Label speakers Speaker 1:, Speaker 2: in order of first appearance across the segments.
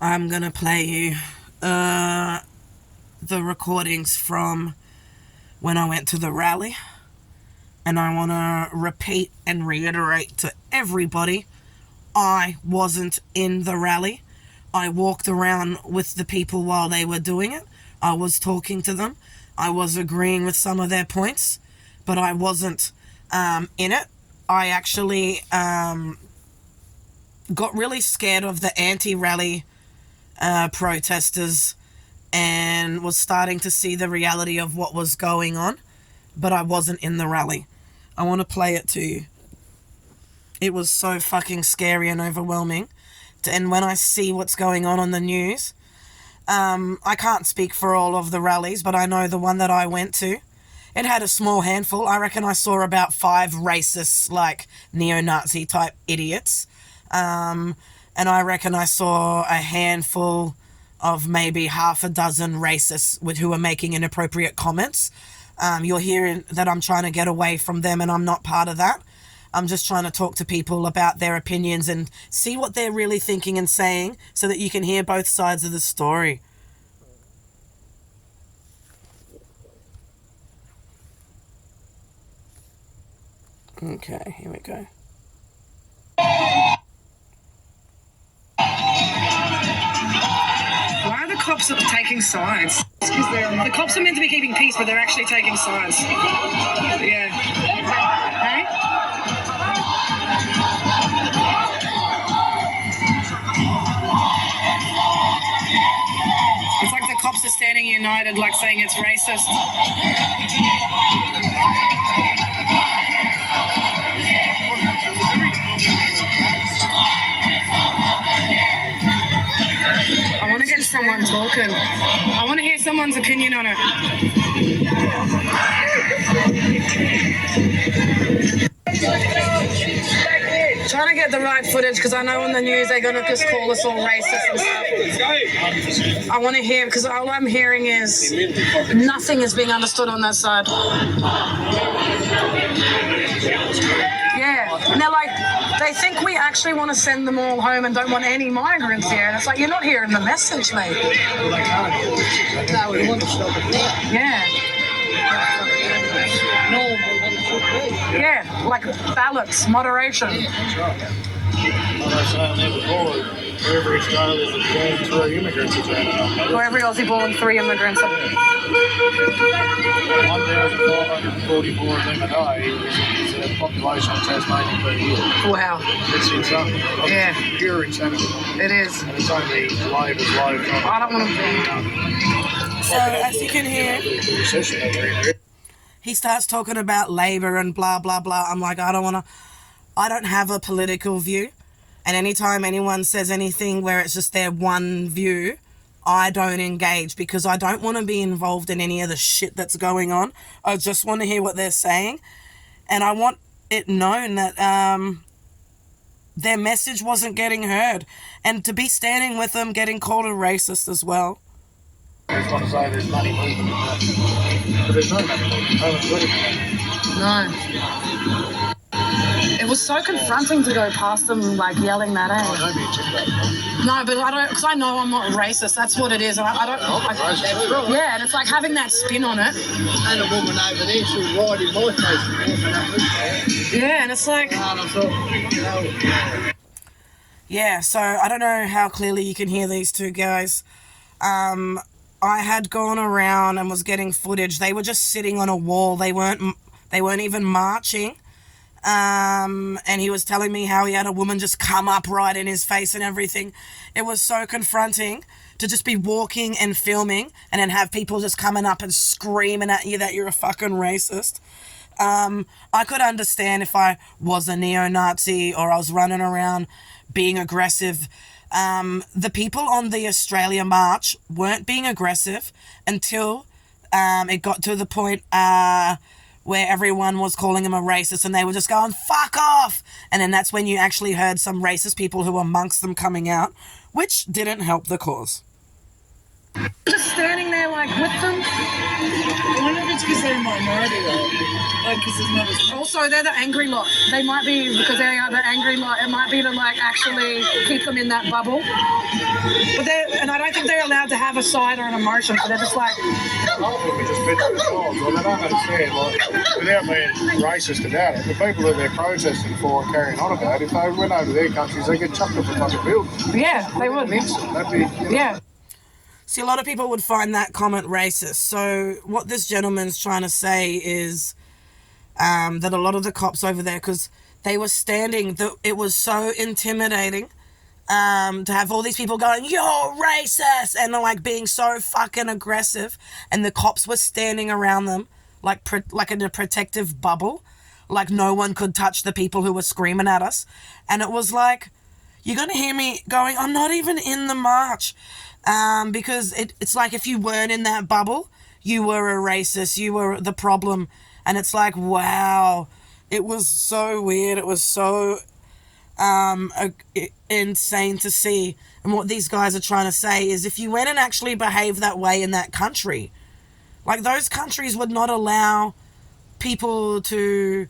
Speaker 1: I'm gonna play you the recordings from when I went to the rally, and I want to repeat and reiterate to everybody, I wasn't in the rally. I walked around with the people while they were doing it. I was talking to them. I was agreeing with some of their points, but I wasn't in it. I actually got really scared of the anti-rally protesters and was starting to see the reality of what was going on, but I wasn't in the rally. I want to play it to you. It was so fucking scary and overwhelming. And when I see what's going on the news, I can't speak for all of the rallies, but I know the one that I went to, it had a small handful. I reckon I saw about 5 racist, like, neo-Nazi type idiots. And I reckon I saw a handful of maybe half a dozen racists who are making inappropriate comments. You're hearing that I'm trying to get away from them, and I'm not part of that. I'm just trying to talk to people about their opinions and see what they're really thinking and saying so that you can hear both sides of the story. Okay, here we go.
Speaker 2: Why are the cops taking sides? The cops are meant to be keeping peace, but they're actually taking sides. Yeah. Hey? It's like the cops are standing united, like saying it's racist. I want to get someone talking. I want to hear someone's opinion on it. Trying to get the right footage because I know on the news they're going to just call us all racist and stuff. I want to hear, because all I'm hearing is nothing is being understood on that side. Yeah, and they're like, they think we actually want to send them all home and don't want any migrants here. And it's like, you're not hearing the message, mate.
Speaker 3: No, we want to stop it there.
Speaker 2: Yeah.
Speaker 3: No,
Speaker 2: Yeah, like balance, moderation.
Speaker 4: Like I was saying there before, wherever Australia's born through immigrants are turning up.
Speaker 2: For every Aussie born, 3 immigrants.
Speaker 4: 1,444 of them a day is the population of Tasmania per year.
Speaker 2: Wow.
Speaker 4: It's insane.
Speaker 2: Yeah.
Speaker 4: Pure insanity.
Speaker 2: It is.
Speaker 4: And it's only Labor's low.
Speaker 2: I don't want to.
Speaker 1: So, as you can hear,
Speaker 4: Recession that they're in.
Speaker 1: he starts talking about Labor and blah, blah, blah. I'm like, I don't have a political view. And anytime anyone says anything where it's just their one view, I don't engage because I don't want to be involved in any of the shit that's going on. I just want to hear what they're saying. And I want it known that their message wasn't getting heard. And to be standing with them getting called a racist as well.
Speaker 4: I just want to say there's money moving. But there's no money moving. No one's looking at it.
Speaker 2: No. It was so confronting to go past them, like, yelling that out.
Speaker 4: Oh, don't be a chick about it.
Speaker 2: No, but I don't, because I know I'm not racist. That's what it is. I don't.
Speaker 4: Racist.
Speaker 2: Yeah, and it's like having that spin on it.
Speaker 3: and a woman over there, she was riding my face.
Speaker 2: Yeah, and it's like.
Speaker 3: And I thought,
Speaker 1: Yeah, so I don't know how clearly you can hear these two guys. I had gone around and was getting footage. They were just sitting on a wall. They weren't even marching. And he was telling me how he had a woman just come up right in his face and everything. It was so confronting to just be walking and filming and then have people just coming up and screaming at you that you're a fucking racist. I could understand if I was a neo-Nazi or I was running around being aggressive. The people on the Australia March weren't being aggressive until it got to the point where everyone was calling him a racist and they were just going, fuck off! And then that's when you actually heard some racist people who were amongst them coming out, which didn't help the cause.
Speaker 2: Just standing there like with them.
Speaker 4: I wonder if it's because they're a minority though. Like, because there's not as
Speaker 2: Also, they're the angry lot. They might be, because they are the angry lot, it might be to like actually keep them in that bubble. But and I don't think they're allowed to have a side or an emotion, so they're just like,
Speaker 4: half of them are just vegetable dogs. Well, they don't understand, like, without being racist about it, the people that they're protesting for and carrying on about, if they went over to their countries, they get chucked off the fucking building.
Speaker 2: yeah, they would.
Speaker 4: That'd be,
Speaker 2: Yeah.
Speaker 1: See, a lot of people would find that comment racist. So what this gentleman's trying to say is that a lot of the cops over there, because they were standing, it was so intimidating to have all these people going, "You're racist," and like being so fucking aggressive, and the cops were standing around them like in a protective bubble, like no one could touch the people who were screaming at us. And it was like, you're gonna hear me going, I'm not even in the march, because it's like if you weren't in that bubble, you were a racist, you were the problem. And it's like, wow, it was so weird, it was so insane to see. And what these guys are trying to say is, if you went and actually behaved that way in that country, like those countries would not allow people to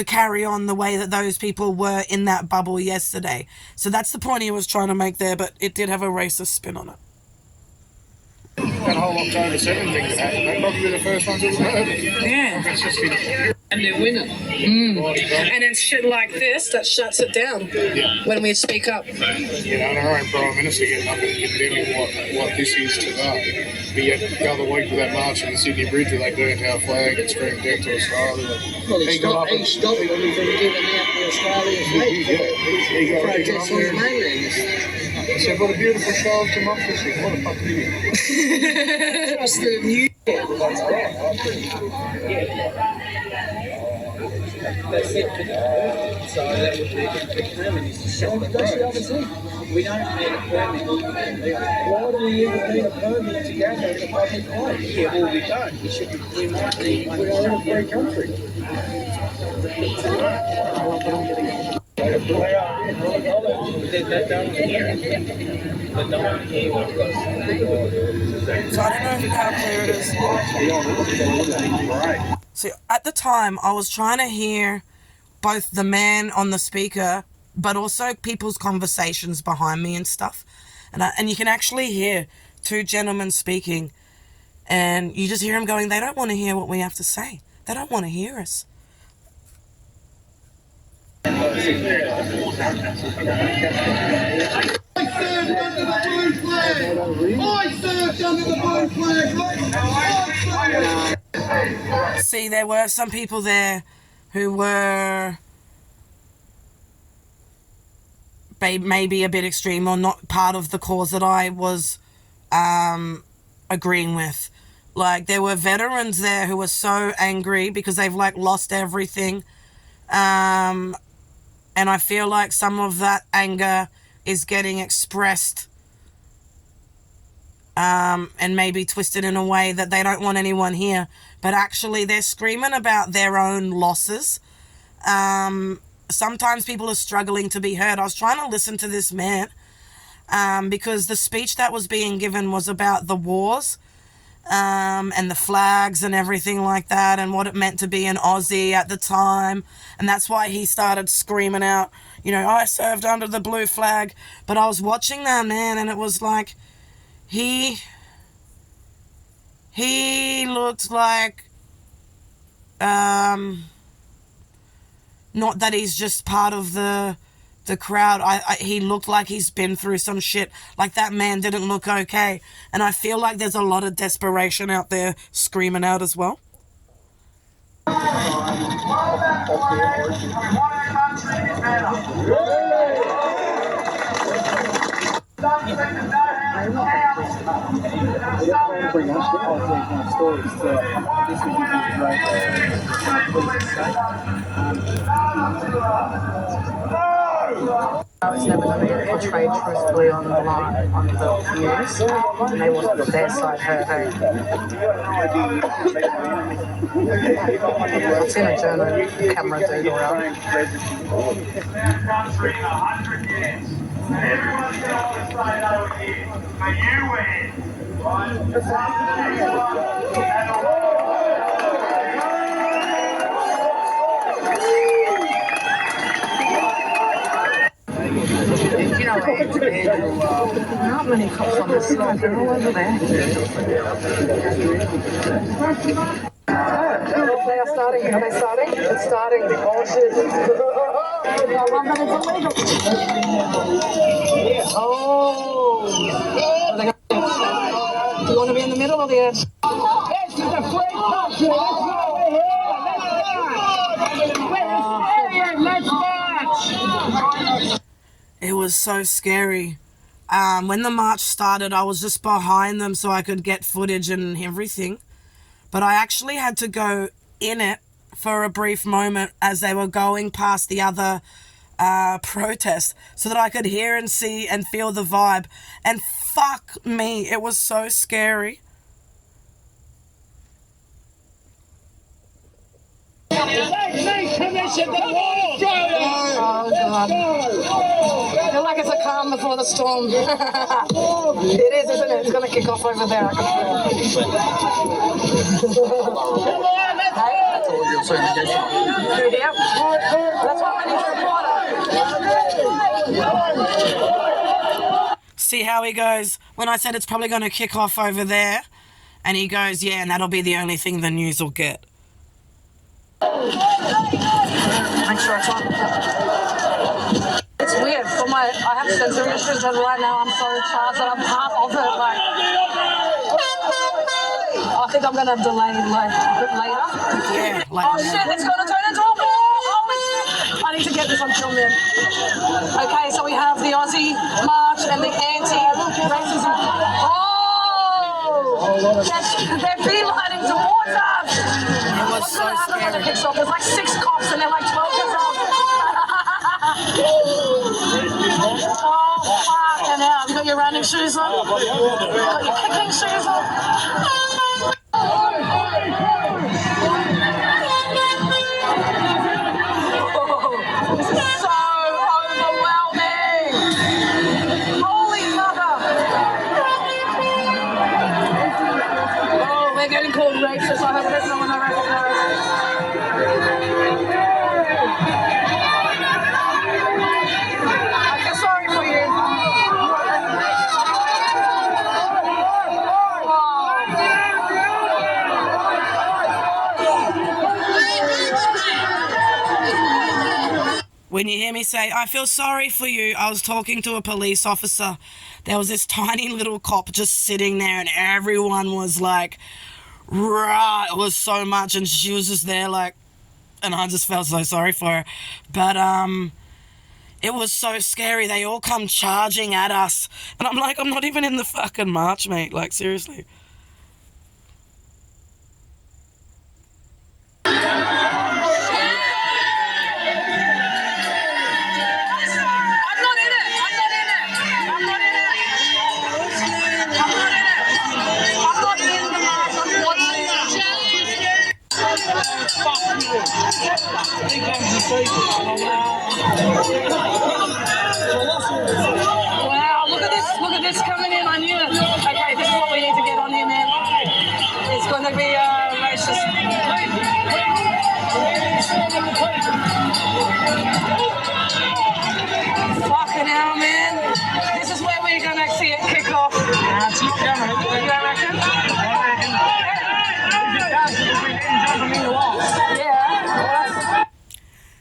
Speaker 1: carry on the way that those people were in that bubble yesterday. So that's the point he was trying to make there, but it did have a racist spin on it.
Speaker 4: that whole October 7 thing that happened, they'd probably be the first ones that would murder.
Speaker 2: Yeah.
Speaker 4: It's just
Speaker 3: And they're winning.
Speaker 2: And it's shit like this that shuts it down when we speak up.
Speaker 4: you know, and our own Prime Minister getting up and condemning what this is today. But yet, the other week with that march on the Sydney Bridge where they burnt our flag and screamed death to Australia.
Speaker 3: Well,
Speaker 4: He got up and-
Speaker 3: he stopped when he was giving out the Australian flag for protests on the mainland.
Speaker 4: I said, what a beautiful show of democracy. What a fucking idiot.
Speaker 3: Just the new. That's it. So that would be a permit is to shut the road. We don't need a permit. Why do we even need a permit to go to the public place? Yeah, well, we don't. We might need one. We're in a free country. They don't hear it. They don't hear what goes on.
Speaker 1: So I don't know how clear it is. See, at the time, I was trying to hear both the man on the speaker, but also people's conversations behind me and stuff. And you can actually hear two gentlemen speaking, and you just hear them going, they don't want to hear what we have to say. They don't want to hear us. See, there were some people there who were maybe a bit extreme or not part of the cause that I was agreeing with. Like, there were veterans there who were so angry because they've like lost everything. And I feel like some of that anger is getting expressed and maybe twisted in a way that they don't want anyone here. But actually they're screaming about their own losses. Sometimes people are struggling to be heard. I was trying to listen to this man because the speech that was being given was about the wars and the flags and everything like that and what it meant to be an Aussie at the time. And that's why he started screaming out, you know, I served under the blue flag. But I was watching that man and it was like he looked like not that he's just part of the crowd. He looked like he's been through some shit. Like, that man didn't look okay. And I feel like there's a lot of desperation out there screaming out as well.
Speaker 2: It's never going to be portrayed truthfully on the line, on the news, and they want their side heard. I've seen a journal camera do the round.
Speaker 5: Everyone's going to want to say they were here, but you win. Right? It's up to the next one. And
Speaker 2: Not many cops on this side. They're all over there. They are starting. Are they starting? It's starting. Oh shit. Oh. Do you want to be in the middle or the edge?
Speaker 1: It was so scary. When the march started, I was just behind them so I could get footage and everything. But I actually had to go in it for a brief moment as they were going past the other protest so that I could hear and see and feel the vibe. And fuck me, it was so scary.
Speaker 2: Oh, God. I feel like it's a calm before the storm. It is, isn't it? It's going to kick off over there. I can feel it. Through here? That's what we need to water.
Speaker 1: See how he goes? When I said it's probably going to kick off over there, and he goes, yeah, and that'll be the only thing the news will get.
Speaker 2: Make sure it's on. It's weird. I have sensory issues, but right now I'm so charged that I'm part of it. Like, I think I'm gonna delay like a bit later.
Speaker 1: Yeah, like
Speaker 2: Oh shit! It's gonna turn into a war. I need to get this on film then. Okay, so we have the Aussie march and the anti-racism. Oh! They're beelining towards us.
Speaker 1: It was so scary.
Speaker 2: There's like 6 cops and they're like 12 years old. Oh, fucking hell. Have you got your running shoes on? You got your kicking shoes on? This is so overwhelming. Holy mother. Oh, we're getting called racist. I hope there's no one I recognize. I feel sorry for you.
Speaker 1: When you hear me say, I feel sorry for you, I was talking to a police officer. There was this tiny little cop just sitting there and everyone was like, rah, it was so much, and she was just there like, and I just felt so sorry for her. But it was so scary. They all come charging at us. And I'm like, I'm not even in the fucking march, mate. Like, seriously.
Speaker 2: Wow, look at this coming in. I knew it. Okay, this is what we need to get on here, man. It's going to be racist. Fucking hell, man. This is where we're going to see it kick off. It's not going to. You reckon? Yeah.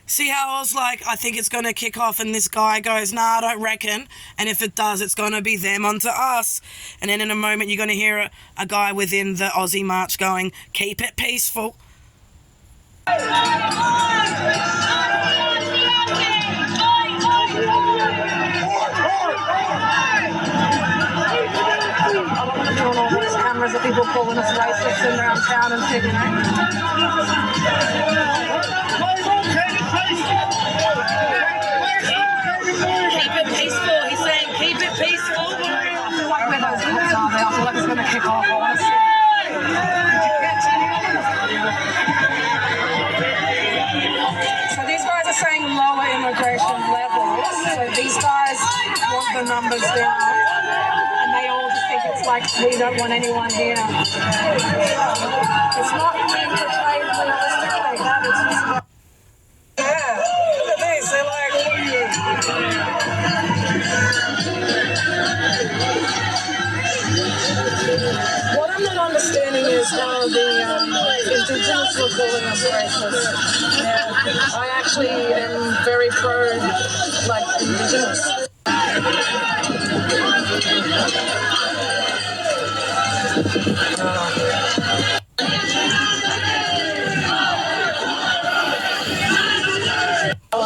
Speaker 1: See how I was like, I think it's going to kick off, and this guy goes, nah, I don't reckon. And if it does, it's going to be them onto us. And then in a moment, you're going to hear a guy within the Aussie march going, keep it peaceful.
Speaker 2: There's cameras of people calling us racists and around town and shit, you know?
Speaker 1: Keep it peaceful. He's saying, keep it peaceful.
Speaker 2: I feel like where those cops are there, I feel like it's going to kick off. So these guys are saying lower immigration levels. So these guys want the numbers down, and they all just think it's like we don't want anyone here. It's not being portrayed realistically. That is just yeah. Look at this. They're like. What I'm not understanding is how the Indigenous were calling us racist. Yeah. I actually am very pro, like, Indigenous.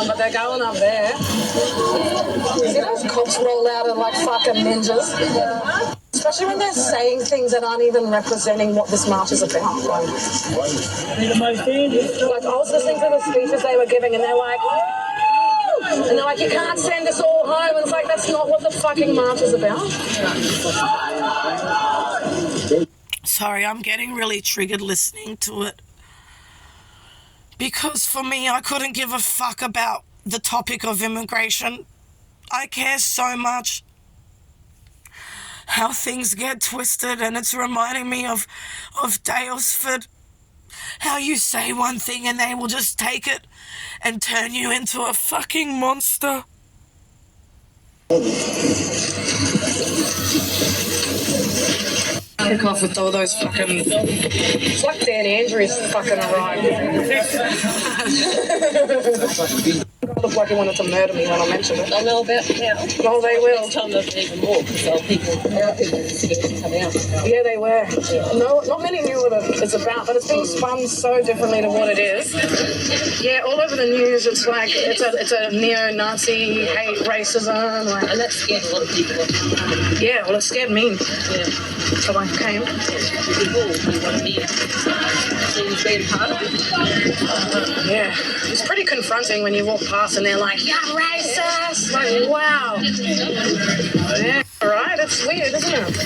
Speaker 2: But they're going up there. See those cops roll out and like fucking ninjas? Especially when they're saying things that aren't even representing what this march is about. Like I was listening to the speeches they were giving and they're like, woo! And they're like, you can't send us all home. And it's like, that's not what the fucking march is about.
Speaker 1: Sorry, I'm getting really triggered listening to it. Because for me, I couldn't give a fuck about the topic of immigration. I care so much how things get twisted, and it's reminding me of Daylesford. How you say one thing and they will just take it and turn you into a fucking monster.
Speaker 2: Kick off with all those fucking. It's like Dan Andrews fucking arrived. Looked like he wanted to murder me when I mentioned it.
Speaker 6: I know about now.
Speaker 2: Well, they will.
Speaker 6: Next time there'll be even more because our people scared to come out.
Speaker 2: Yeah, they were. No, not many knew what it's about, but it's being spun so differently to what it is. Yeah, all over the news, it's like it's a neo-Nazi hate racism, like,
Speaker 6: And that scared a lot of people.
Speaker 2: yeah. Well, it scared me,
Speaker 6: Yeah.
Speaker 2: so I came.
Speaker 6: People, you want to be seen being part of it.
Speaker 2: Yeah, it's pretty confronting when you walk past and they're like, "You're racist!" Like, wow. Yeah, right. It's weird, isn't it?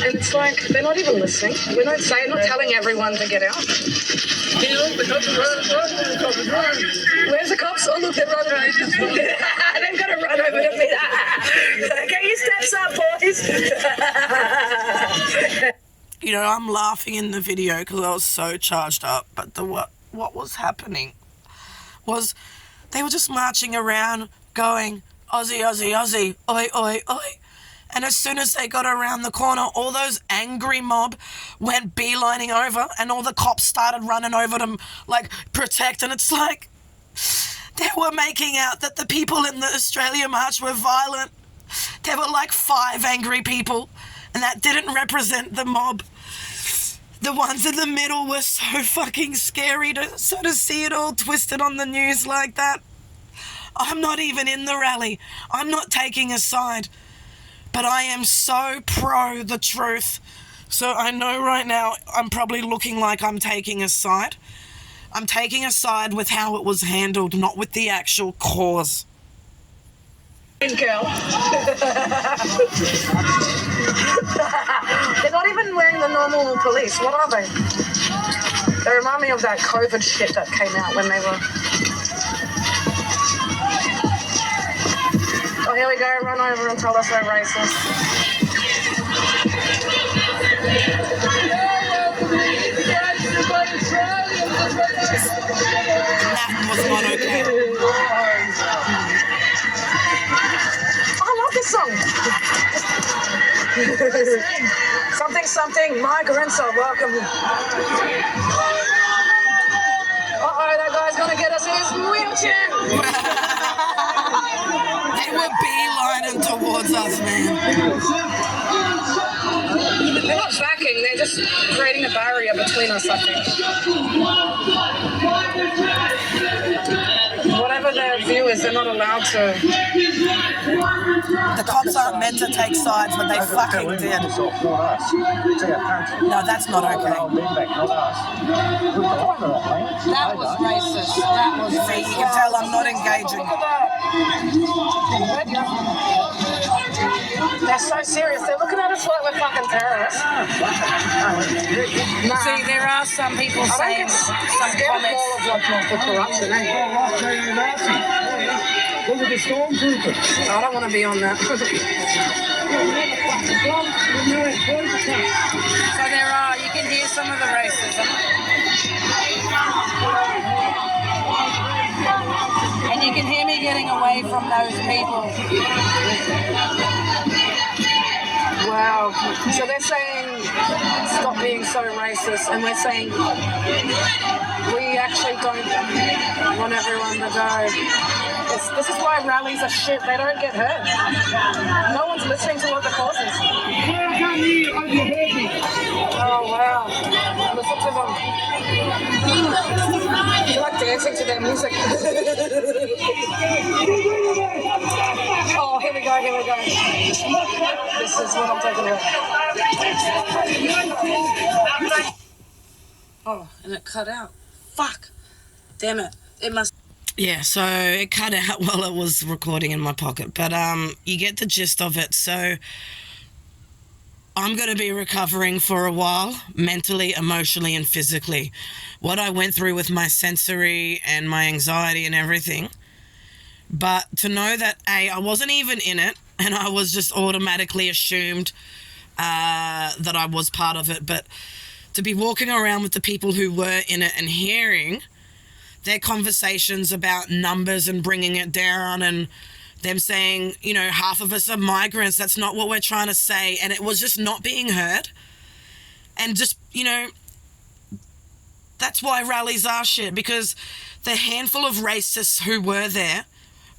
Speaker 2: And it's like they're not even listening. We're not telling everyone to get out. Where's the cops? Oh, look, they're running. They've got to run over to me. Get your steps up, boys.
Speaker 1: You know, I'm laughing in the video because I was so charged up, but what was happening was they were just marching around going, Aussie, Aussie, Aussie, oi, oi, oi. And as soon as they got around the corner, all those angry mob went beelining over and all the cops started running over to, like, protect. And it's like, they were making out that the people in the Australia March were violent. There were like 5 angry people, and that didn't represent the mob. The ones in the middle were so fucking scary to sort of see it all twisted on the news like that. I'm not even in the rally. I'm not taking a side. But I am so pro the truth. So I know right now I'm probably looking like I'm taking a side. I'm taking a side with how it was handled, not with the actual cause.
Speaker 2: Girl. They're not even wearing the normal police. What are they? They remind me of that COVID shit that came out when they were... Oh, here we go. Run over and tell us we're racist.
Speaker 1: That was not okay.
Speaker 2: I love this song. Something, something, migrants are welcome. Uh-oh, that guy's gonna get us in his wheelchair.
Speaker 1: They were beelining towards us, man.
Speaker 2: They're not backing, they're just creating a barrier between us, I think. Whatever their view is, they're not allowed to.
Speaker 1: The cops aren't meant to take sides, but they fucking did. No, that's not okay.
Speaker 6: That was racist. That was
Speaker 1: See, you can tell I'm not engaging.
Speaker 2: Look at that. They're so serious. They're looking at us like we're fucking terrorists. Nah.
Speaker 6: See, there are some people saying some
Speaker 2: Get
Speaker 6: comments.
Speaker 2: all of like the corruption, eh?
Speaker 3: Look at the stormtroopers.
Speaker 2: I don't want to be on that. So there are, you can hear some of the racism. And you can hear me getting away from those people. Wow. So they're saying stop being so racist, and we're saying we actually don't want everyone to go. This is why rallies are shit. They don't get hurt. No one's listening to what the cause is. Oh, wow. Listen to them. You like dancing to their music. Oh, here we go. This is what I'm talking about. Oh, and it cut out. Fuck. Damn it. It must...
Speaker 1: Yeah, so it cut out while it was recording in my pocket, but you get the gist of it. So I'm going to be recovering for a while, mentally, emotionally, and physically. What I went through with my sensory and my anxiety and everything. But to know that, A, I wasn't even in it, and I was just automatically assumed that I was part of it. But to be walking around with the people who were in it and hearing their conversations about numbers and bringing it down, and them saying, you know, half of us are migrants, that's not what we're trying to say, and it was just not being heard. And just, you know, that's why rallies are shit, because the handful of racists who were there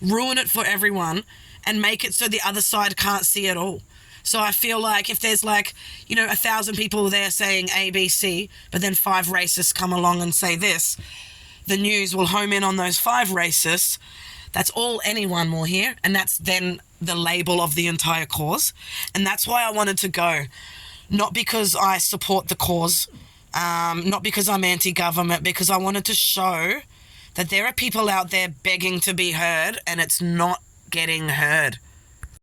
Speaker 1: ruin it for everyone and make it so the other side can't see it all. So I feel like if there's like, you know, 1,000 people there saying A, B, C, but then 5 racists come along and say this, the news will home in on those 5 racists. That's all anyone will hear, and that's then the label of the entire cause. And that's why I wanted to go. Not because I support the cause, not because I'm anti-government, because I wanted to show that there are people out there begging to be heard, and it's not getting heard.